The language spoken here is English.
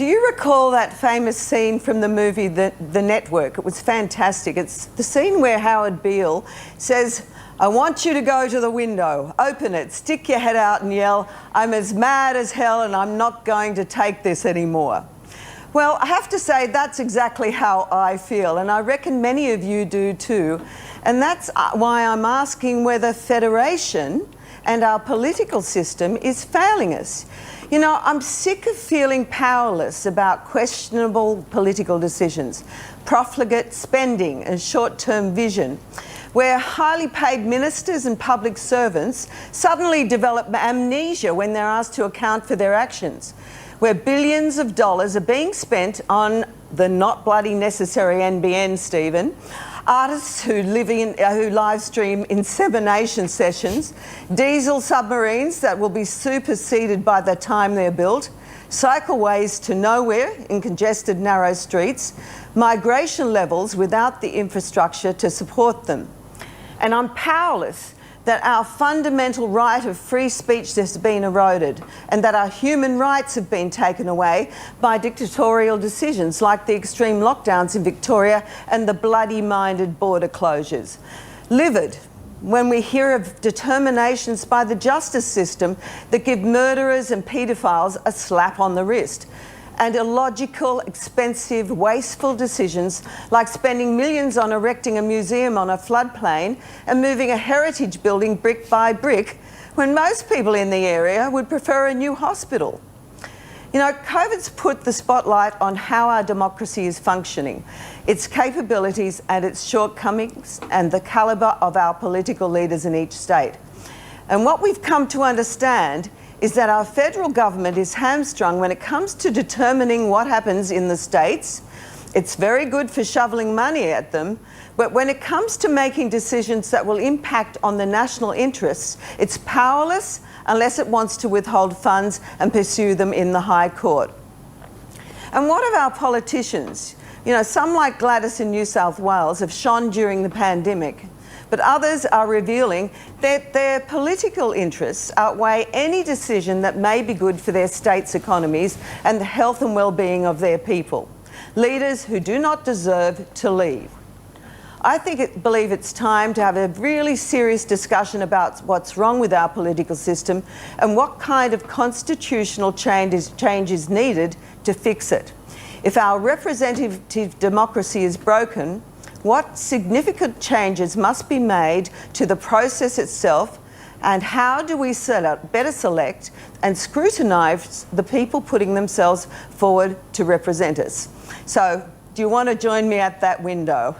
Do you recall that famous scene from the movie The Network? It was fantastic. It's the scene where Howard Beale says, "I want you to go to the window, open it, stick your head out and yell, 'I'm as mad as hell and I'm not going to take this anymore.'" Well, I have to say that's exactly how I feel, and I reckon many of you do too. And that's why I'm asking whether federation and our political system is failing us. You know, I'm sick of feeling powerless about questionable political decisions, profligate spending and short-term vision, where highly paid ministers and public servants suddenly develop amnesia when they're asked to account for their actions, where billions of dollars are being spent on the not bloody necessary NBN, Stephen, artists who live stream insemination sessions, diesel submarines that will be superseded by the time they're built, cycleways to nowhere in congested narrow streets, migration levels without the infrastructure to support them. And I'm powerless that our fundamental right of free speech has been eroded and that our human rights have been taken away by dictatorial decisions like the extreme lockdowns in Victoria and the bloody-minded border closures. Livid when we hear of determinations by the justice system that give murderers and paedophiles a slap on the wrist, and illogical, expensive, wasteful decisions like spending millions on erecting a museum on a floodplain and moving a heritage building brick by brick when most people in the area would prefer a new hospital. You know, COVID's put the spotlight on how our democracy is functioning, its capabilities and its shortcomings, and the calibre of our political leaders in each state. And what we've come to understand is that our federal government is hamstrung when it comes to determining what happens in the states. It's very good for shoveling money at them, but when it comes to making decisions that will impact on the national interests, it's powerless unless it wants to withhold funds and pursue them in the High Court. And what of our politicians? You know, some like Gladys in New South Wales have shone during the pandemic, but others are revealing that their political interests outweigh any decision that may be good for their states' economies and the health and well-being of their people. Leaders who do not deserve to leave. I believe it's time to have a really serious discussion about what's wrong with our political system and what kind of constitutional change is needed to fix it. If our representative democracy is broken, what significant changes must be made to the process itself, and how do we better select and scrutinise the people putting themselves forward to represent us? So, do you want to join me at that window?